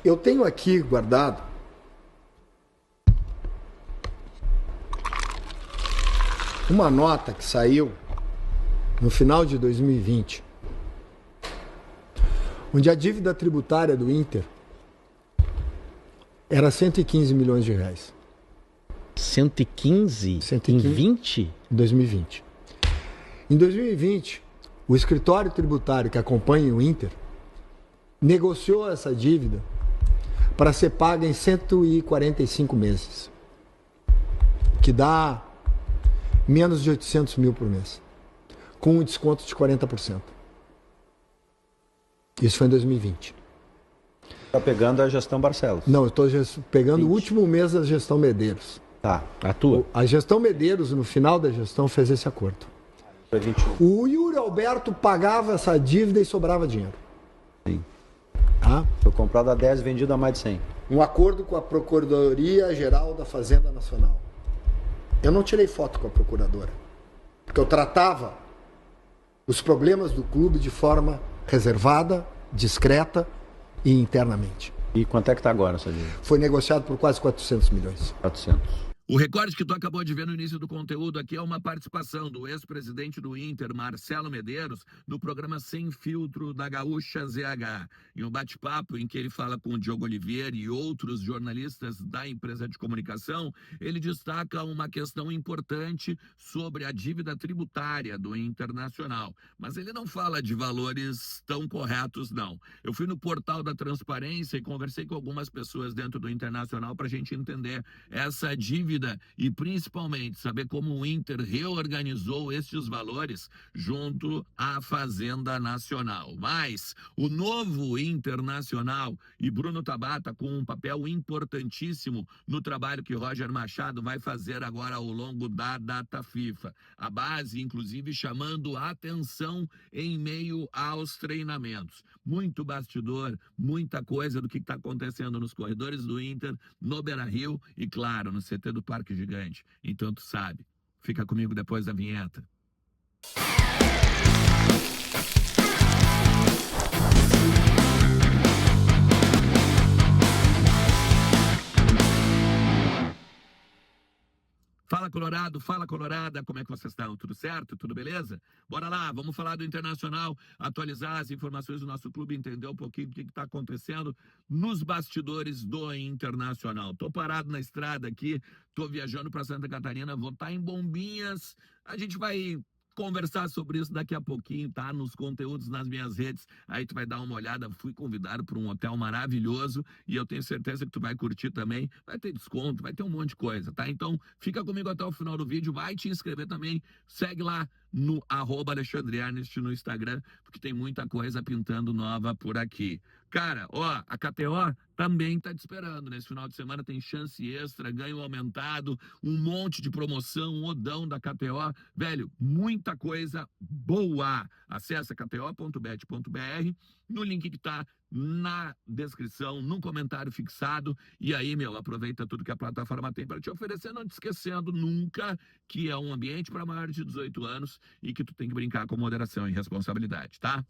Eu tenho aqui guardado uma nota que saiu no final de 2020, onde a dívida tributária do Inter era 115 milhões de reais. 115? 115 em 20? Em 2020. Em 2020, o escritório tributário que acompanha o Inter negociou essa dívida para ser paga em 145 meses, que dá menos de 800 mil por mês, com um desconto de 40%. Isso foi em 2020. Está pegando a gestão Barcelos. Não, eu estou pegando 20. o último mês da gestão Medeiros. Tá. A tua? A gestão Medeiros, no final da gestão, fez esse acordo. Foi 21. O Yuri Alberto pagava essa dívida e sobrava dinheiro. Sim. Tá? Foi comprado a 10 e vendido a mais de 100. Um acordo com a Procuradoria-Geral da Fazenda Nacional. Eu não tirei foto com a procuradora, porque eu tratava os problemas do clube de forma reservada, discreta e internamente. E quanto é que está agora essa dívida? Foi negociado por quase 400 milhões. 400. O recorte que tu acabou de ver no início do conteúdo aqui é uma participação do ex-presidente do Inter, Marcelo Medeiros, no programa Sem Filtro da Gaúcha ZH. Em um bate-papo em que ele fala com o Diogo Oliveira e outros jornalistas da empresa de comunicação, ele destaca uma questão importante sobre a dívida tributária do Internacional. Mas ele não fala de valores tão corretos, não. Eu fui no portal da Transparência e conversei com algumas pessoas dentro do Internacional para a gente entender essa dívida e principalmente saber como o Inter reorganizou estes valores junto à Fazenda Nacional. Mas o novo Internacional e Bruno Tabata com um papel importantíssimo no trabalho que Roger Machado vai fazer agora ao longo da data FIFA. A base, inclusive, chamando a atenção em meio aos treinamentos. Muito bastidor, muita coisa do que está acontecendo nos corredores do Inter, no Beira-Rio e, claro, no CT do Parque Gigante. Então tu sabe. Fica comigo depois da vinheta. Fala Colorado, fala Colorada, como é que vocês estão? Tudo certo? Tudo beleza? Bora lá, vamos falar do Internacional, atualizar as informações do nosso clube, entender um pouquinho o que está acontecendo nos bastidores do Internacional. Tô parado na estrada aqui, tô viajando para Santa Catarina, vou estar em Bombinhas, a gente vai conversar sobre isso daqui a pouquinho, tá? Nos conteúdos nas minhas redes, aí tu vai dar uma olhada, fui convidado para um hotel maravilhoso e eu tenho certeza que tu vai curtir também, vai ter desconto, vai ter um monte de coisa, tá? Então fica comigo até o final do vídeo, vai te inscrever também, segue lá no @AlexandreErnest no Instagram, porque tem muita coisa pintando nova por aqui. Cara, ó, a KTO também tá te esperando. Nesse final de semana tem chance extra, ganho aumentado, um monte de promoção, um odão da KTO. Velho, muita coisa boa. Acesse kto.bet.br no link que tá na descrição, no comentário fixado. E aí, meu, aproveita tudo que a plataforma tem para te oferecer, não te esquecendo nunca que é um ambiente para maiores de 18 anos e que tu tem que brincar com moderação e responsabilidade, tá?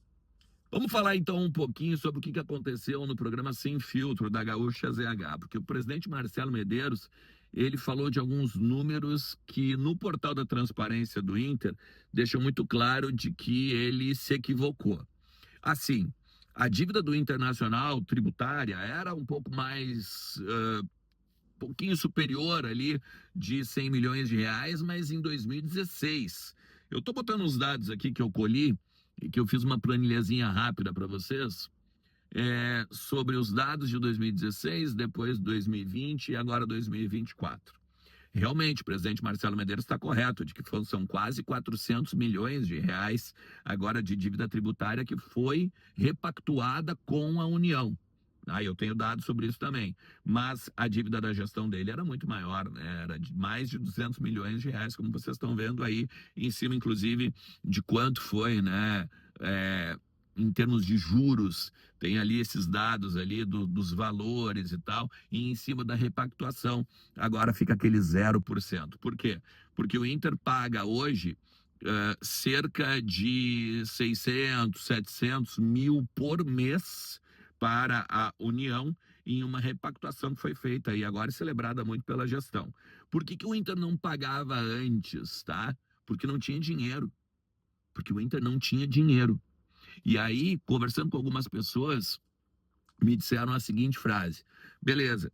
Vamos falar então um pouquinho sobre o que aconteceu no programa Sem Filtro da Gaúcha ZH, porque o presidente Marcelo Medeiros, ele falou de alguns números que no portal da transparência do Inter deixam muito claro de que ele se equivocou. Assim, a dívida do Internacional tributária era um pouco mais, pouquinho superior ali de 100 milhões de reais, mas em 2016. Eu estou botando uns dados aqui que eu colhi, e que eu fiz uma planilhazinha rápida para vocês, sobre os dados de 2016, depois 2020 e agora 2024. Realmente, o presidente Marcelo Medeiros está correto, de que são quase 400 milhões de reais agora de dívida tributária que foi repactuada com a União. Eu tenho dados sobre isso também, mas a dívida da gestão dele era muito maior, né? Era de mais de 200 milhões de reais, como vocês estão vendo aí, em cima, inclusive, de quanto foi, né? Em termos de juros, tem ali esses dados ali dos valores e tal, e em cima da repactuação, agora fica aquele 0%. Por quê? Porque o Inter paga hoje cerca de 600, 700 mil por mês para a União em uma repactuação que foi feita e agora é celebrada muito pela gestão. Por que o Inter não pagava antes, tá? Porque não tinha dinheiro. Porque o Inter não tinha dinheiro. E aí, conversando com algumas pessoas, me disseram a seguinte frase: beleza,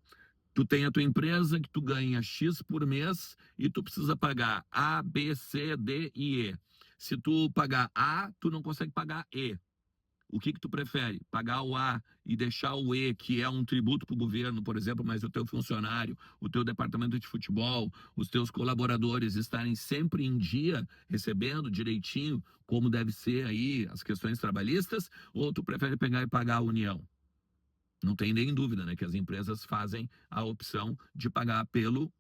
tu tem a tua empresa que tu ganha X por mês e tu precisa pagar A, B, C, D e E. Se tu pagar A, tu não consegue pagar E. O que tu prefere? Pagar o A e deixar o E, que é um tributo para o governo, por exemplo, mas o teu funcionário, o teu departamento de futebol, os teus colaboradores estarem sempre em dia, recebendo direitinho, como deve ser aí as questões trabalhistas, ou tu prefere pegar e pagar a União? Não tem nem dúvida, né, que as empresas fazem a opção de pagar pelo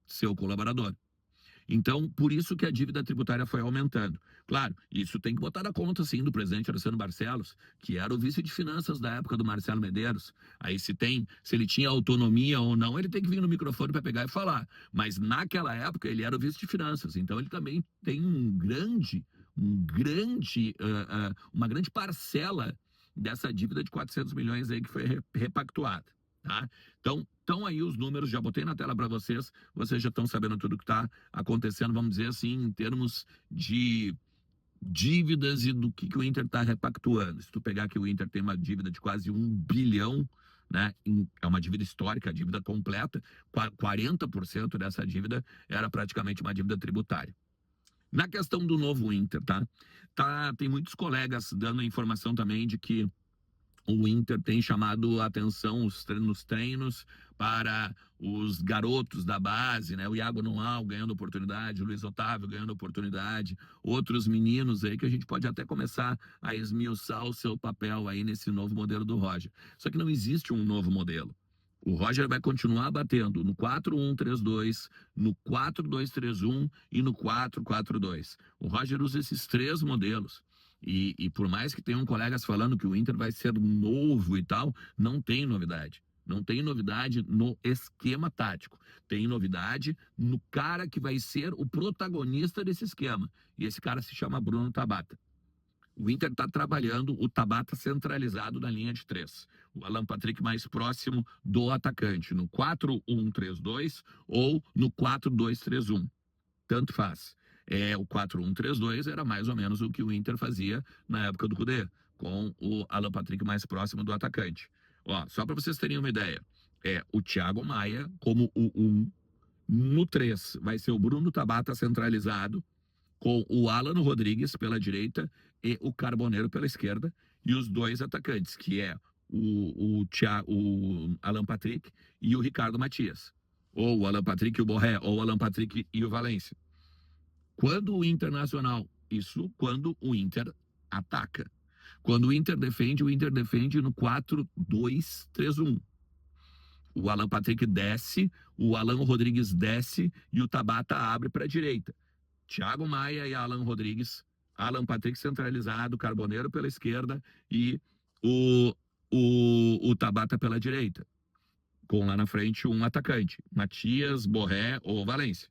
seu colaborador. Então, por isso que a dívida tributária foi aumentando. Claro, isso tem que botar na conta, sim, do presidente Alessandro Barcelos, que era o vice de finanças da época do Marcelo Medeiros. Aí se ele tinha autonomia ou não, ele tem que vir no microfone para pegar e falar. Mas naquela época ele era o vice de finanças, então ele também tem uma grande parcela dessa dívida de 400 milhões aí que foi repactuada. Tá? Então aí os números, já botei na tela para vocês já estão sabendo tudo que está acontecendo, vamos dizer assim, em termos de dívidas e do que o Inter está repactuando. Se tu pegar que o Inter tem uma dívida de quase 1 bilhão, né, é uma dívida histórica, a dívida completa, 40% dessa dívida era praticamente uma dívida tributária. Na questão do novo Inter, tem muitos colegas dando informação também de que o Inter tem chamado a atenção nos treinos para os garotos da base, né? O Iago Noal ganhando oportunidade, o Luiz Otávio ganhando oportunidade, outros meninos aí que a gente pode até começar a esmiuçar o seu papel aí nesse novo modelo do Roger. Só que não existe um novo modelo. O Roger vai continuar batendo no 4-1-3-2, no 4-2-3-1 e no 4-4-2. O Roger usa esses três modelos. E por mais que tenham colegas falando que o Inter vai ser novo e tal, não tem novidade. Não tem novidade no esquema tático. Tem novidade no cara que vai ser o protagonista desse esquema. E esse cara se chama Bruno Tabata. O Inter está trabalhando o Tabata centralizado na linha de 3. O Alan Patrick mais próximo do atacante, no 4-1-3-2 ou no 4-2-3-1. Tanto faz. O 4-1-3-2 era mais ou menos o que o Inter fazia na época do Cudê, com o Alan Patrick mais próximo do atacante. Ó, só para vocês terem uma ideia, o Thiago Maia como o 1, no 3 vai ser o Bruno Tabata centralizado, com o Alan Rodrigues pela direita e o Carboneiro pela esquerda, e os dois atacantes, que é o Alan Patrick e o Ricardo Matias. Ou o Alan Patrick e o Borré, ou o Alan Patrick e o Valência. Quando o Internacional, isso quando o Inter ataca. Quando o Inter defende no 4-2-3-1. O Alan Patrick desce, o Alan Rodrigues desce e o Tabata abre para a direita. Thiago Maia e Alan Rodrigues, Alan Patrick centralizado, Carboneiro pela esquerda e o Tabata pela direita. Com lá na frente um atacante, Matias, Borré ou Valência.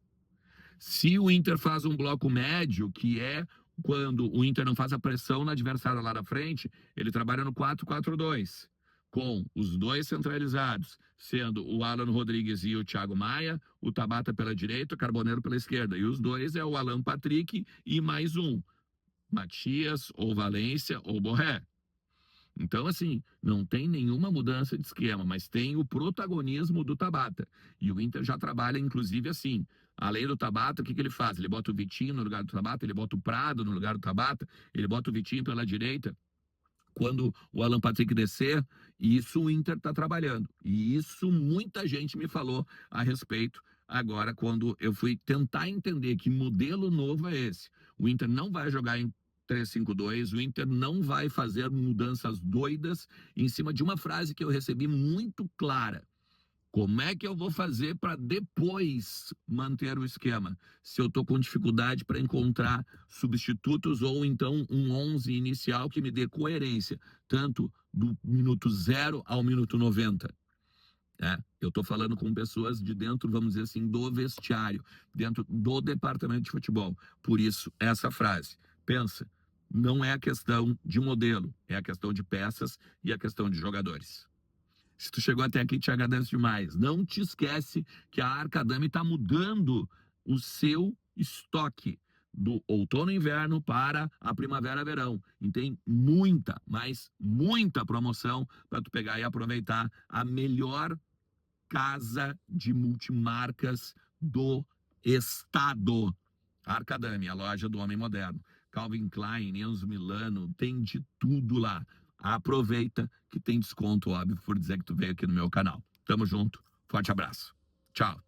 Se o Inter faz um bloco médio, que é quando o Inter não faz a pressão no adversário lá na frente, ele trabalha no 4-4-2, com os dois centralizados, sendo o Alan Rodrigues e o Thiago Maia, o Tabata pela direita, o Carboneiro pela esquerda. E os dois é o Alan Patrick e mais um, Matias ou Valência ou Borré. Então, assim, não tem nenhuma mudança de esquema, mas tem o protagonismo do Tabata. E o Inter já trabalha, inclusive, assim. Além do Tabata, o que ele faz? Ele bota o Vitinho no lugar do Tabata, ele bota o Prado no lugar do Tabata, ele bota o Vitinho pela direita. Quando o Alan Patrick descer, isso o Inter está trabalhando. E isso muita gente me falou a respeito agora, quando eu fui tentar entender que modelo novo é esse. O Inter não vai jogar em 3-5-2, o Inter não vai fazer mudanças doidas em cima de uma frase que eu recebi muito clara. Como é que eu vou fazer para depois manter o esquema? Se eu estou com dificuldade para encontrar substitutos ou então um 11 inicial que me dê coerência, tanto do minuto 0 ao minuto 90. Eu estou falando com pessoas de dentro, vamos dizer assim, do vestiário, dentro do departamento de futebol. Por isso, essa frase. Pensa, não é a questão de modelo, é a questão de peças e a questão de jogadores. Se tu chegou até aqui, te agradeço demais. Não te esquece que a Arcadame está mudando o seu estoque do outono e inverno para a primavera-verão. E tem muita, mas muita promoção para tu pegar e aproveitar a melhor casa de multimarcas do estado. Arcadame, a loja do homem moderno. Calvin Klein, Enzo Milano, tem de tudo lá. Aproveita que tem desconto, óbvio, por dizer que tu veio aqui no meu canal. Tamo junto, forte abraço. Tchau.